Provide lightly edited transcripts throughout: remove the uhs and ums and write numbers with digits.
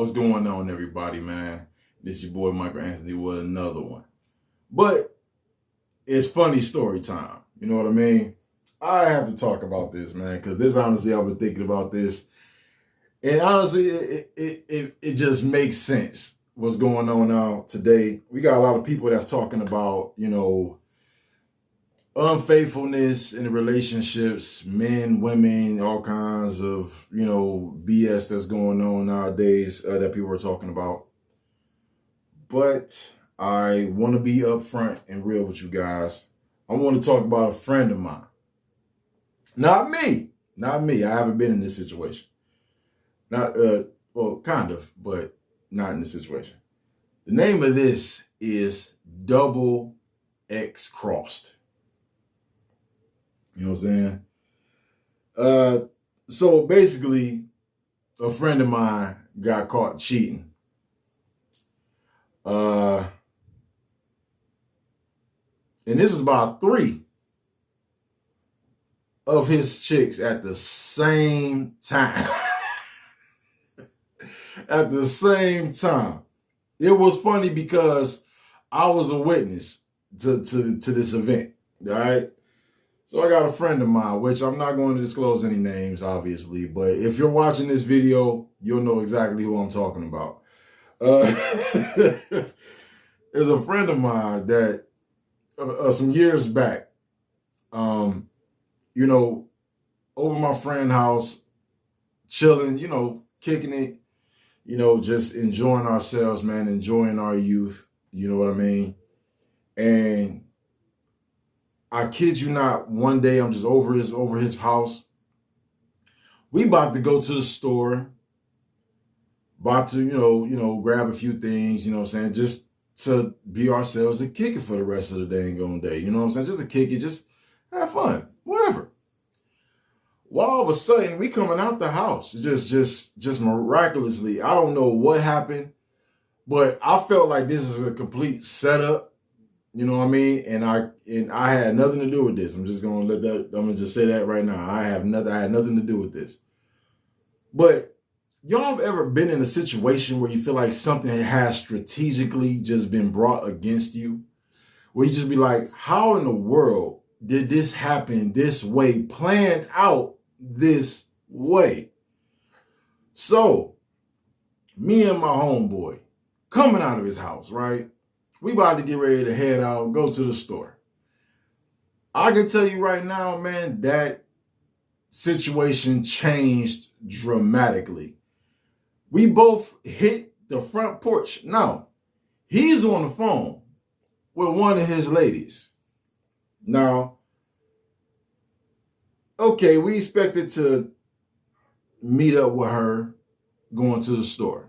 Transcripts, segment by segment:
What's going on, everybody, man? This your boy Michael Anthony with another one. But it's funny story time. You know what I mean? I have to talk about this, man, because this honestly, I've been thinking about this. And honestly, it just makes sense what's going on now today. We got a lot of people that's talking about, unfaithfulness in the relationships, men, women, all kinds of, BS that's going on nowadays that people are talking about. But I want to be upfront and real with you guys. I want to talk about a friend of mine. Not me. I haven't been in this situation. Kind of, but not in this situation. The name of this is Double X Crossed. You know what I'm saying? So basically, a friend of mine got caught cheating. And this is about 3 of his chicks at the same time. At the same time. It was funny because I was a witness to this event. All right. So I got a friend of mine, which I'm not going to disclose any names, obviously, but if you're watching this video, you'll know exactly who I'm talking about. There's a friend of mine that some years back, over my friend's house, chilling, kicking it, just enjoying ourselves, man, enjoying our youth, you know what I mean? And I kid you not, one day I'm just over his house. We about to go to the store, about to, grab a few things, just to be ourselves and kick it for the rest of the dang on day. You know what I'm saying? Just to kick it, just have fun, whatever. Well, all of a sudden, we coming out the house, just miraculously. I don't know what happened, but I felt like this is a complete setup. You know what I mean? And I had nothing to do with this. I'm gonna just say that right now. I had nothing to do with this. But y'all have ever been in a situation where you feel like something has strategically just been brought against you? Where you just be like, how in the world did this happen this way, planned out this way? So, me and my homeboy coming out of his house, right? We about to get ready to head out, go to the store. I can tell you right now, man, that situation changed dramatically. We both hit the front porch. Now, he's on the phone with one of his ladies. Now, okay, we expected to meet up with her going to the store.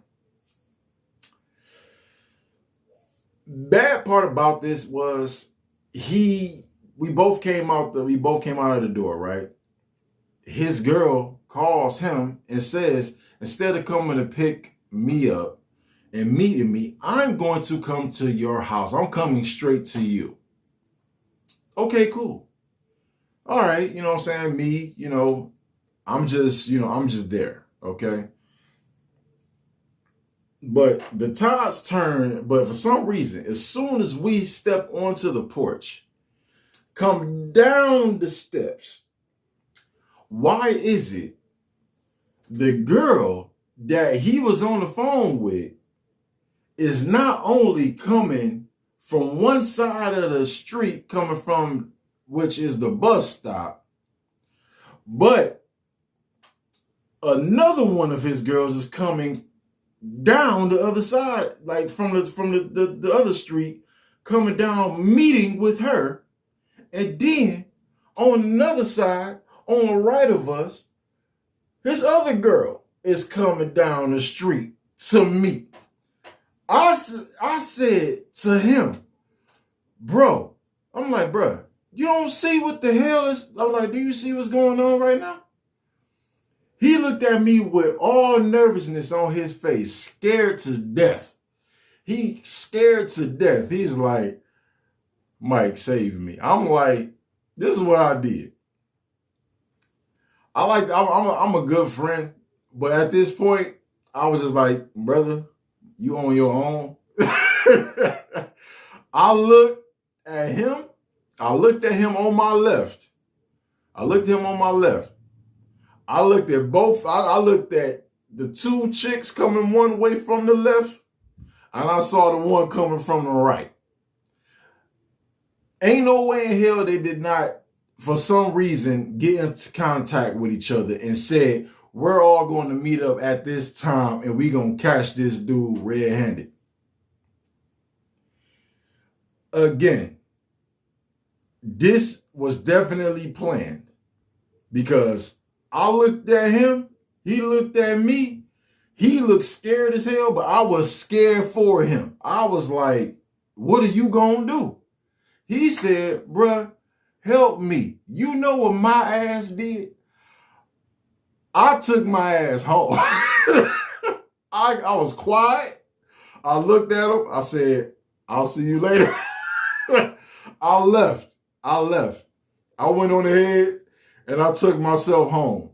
Bad part about this was we both came out of the door, right? His girl calls him and says, instead of coming to pick me up and meeting me, I'm going to come to your house. I'm coming straight to you. Okay, cool. All right, you know what I'm saying? Me, I'm just there, okay? But the tides turn, but for some reason, as soon as we step onto the porch, come down the steps, why is it the girl that he was on the phone with is not only coming from one side of the street, coming from which is the bus stop, but another one of his girls is coming down the other side, like from the other street, coming down, meeting with her. And then on another side, on the right of us, his other girl is coming down the street to meet. I said to him, bro, I'm like, bro, you don't see what the hell is, I'm like, do you see what's going on right now? He looked at me with all nervousness on his face, scared to death. He scared to death. He's like, Mike, save me. I'm like, this is what I did. I'm a good friend, but at this point, I was just like, brother, you on your own. I looked at him. I looked at him on my left. I looked at him on my left. I looked at both. I looked at the two chicks coming one way from the left, and I saw the one coming from the right. Ain't no way in hell they did not, for some reason, get into contact with each other and said, we're all going to meet up at this time and we going to catch this dude red-handed. Again, this was definitely planned because I looked at him, he looked at me, he looked scared as hell, but I was scared for him. I was like, what are you going to do? He said, bruh, help me. You know what my ass did? I took my ass home. I was quiet. I looked at him. I said, I'll see you later. I left. I went on ahead and I took myself home.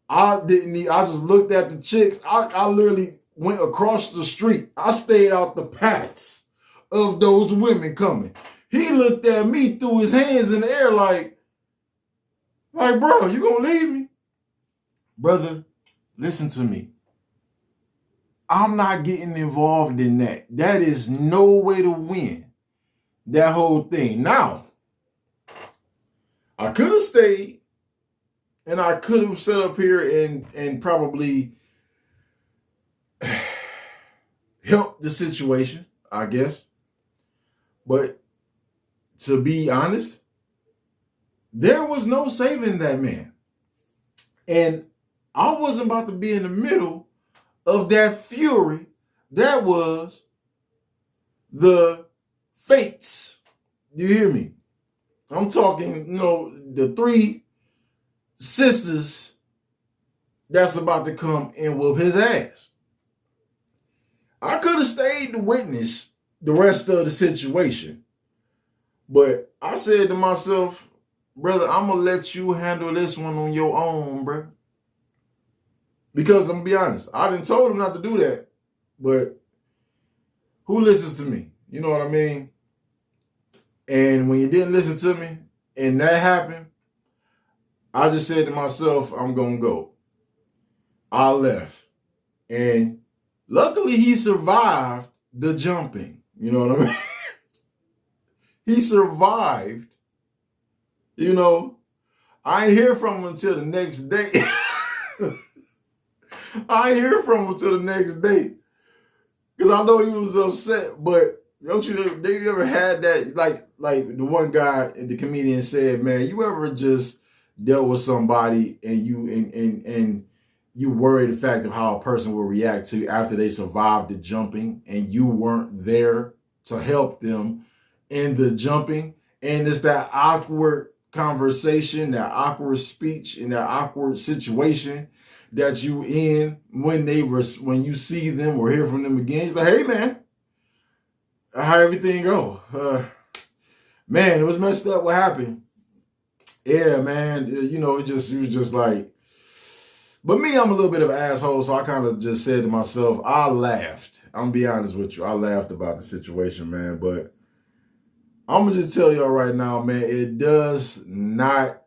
I just looked at the chicks. I literally went across the street. I stayed out the paths of those women coming. He looked at me, threw his hands in the air like, bro, you gonna leave me? Brother, listen to me. I'm not getting involved in that. That is no way to win that whole thing. Now, I could have stayed and I could have sat up here and probably helped the situation, I guess. But to be honest, there was no saving that man. And I wasn't about to be in the middle of that fury that was the fates. Do you hear me? I'm talking, the three sisters that's about to come and whoop his ass. I could have stayed to witness the rest of the situation. But I said to myself, brother, I'm going to let you handle this one on your own, bro. Because I'm going to be honest, I done told him not to do that. But who listens to me? You know what I mean? And when you didn't listen to me and that happened, I just said to myself, I'm going to go. I left. And luckily he survived the jumping. You know what I mean? He survived. I ain't hear from him until the next day. I ain't hear from him until the next day. Because I know he was upset. But don't you ever had that, like the one guy, the comedian said, man, you ever just dealt with somebody and you worry the fact of how a person will react to you after they survived the jumping and you weren't there to help them in the jumping, and it's that awkward conversation, that awkward speech, and that awkward situation that you in when you see them or hear from them again. It's like, hey man, how everything go? Man, it was messed up. What happened? Yeah, man. It was just like. But me, I'm a little bit of an asshole, so I kind of just said to myself, I laughed. I'm gonna be honest with you, I laughed about the situation, man. But I'm going to just tell y'all right now, man, it does not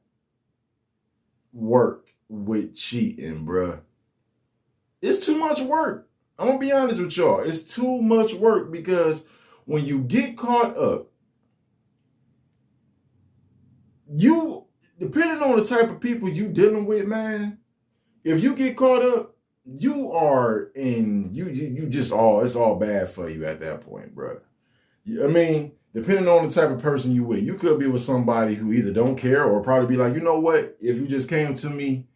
work with cheating, bruh. It's too much work. I'm going to be honest with y'all. It's too much work because when you get caught up, depending on the type of people you dealing with, man, if you get caught up, you are it's all bad for you at that point, bruh. I mean, depending on the type of person you with, you could be with somebody who either don't care or probably be like, you know what? If you just came to me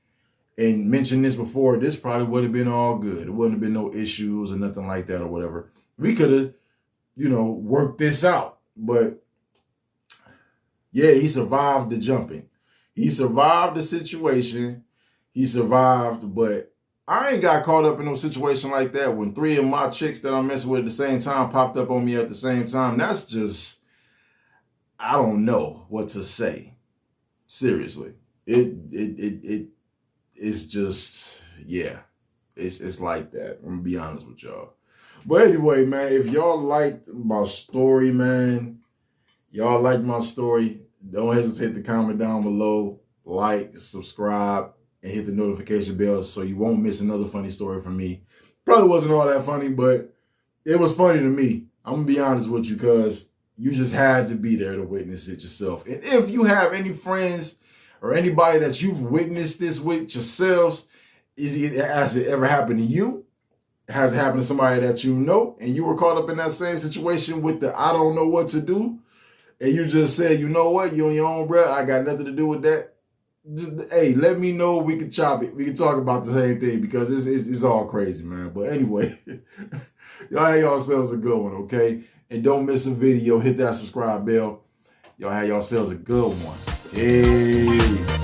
and mentioned this before, this probably would have been all good. It wouldn't have been no issues or nothing like that or whatever. We could have, worked this out. But yeah, he survived the jumping. He survived the situation. He survived, but I ain't got caught up in no situation like that when 3 of my chicks that I'm messing with at the same time popped up on me at the same time. That's just, I don't know what to say. Seriously. It's just, yeah. It's like that. I'm gonna be honest with y'all. But anyway, man, if y'all liked my story, man, y'all like my story, don't hesitate to comment down below, like, subscribe, and hit the notification bell so you won't miss another funny story from me. Probably wasn't all that funny, but it was funny to me. I'm gonna be honest with you, because you just had to be there to witness it yourself. And if you have any friends or anybody that you've witnessed this with yourselves, has it ever happened to you? Has it happened to somebody that you know, and you were caught up in that same situation with the I don't know what to do, and you just said, you know what, you on your own, bro, I got nothing to do with that. Just, hey, let me know. We can chop it. We can talk about the same thing, because it's all crazy, man. But anyway, y'all have yourselves a good one, okay? And don't miss a video. Hit that subscribe bell. Y'all have yourselves a good one. Peace.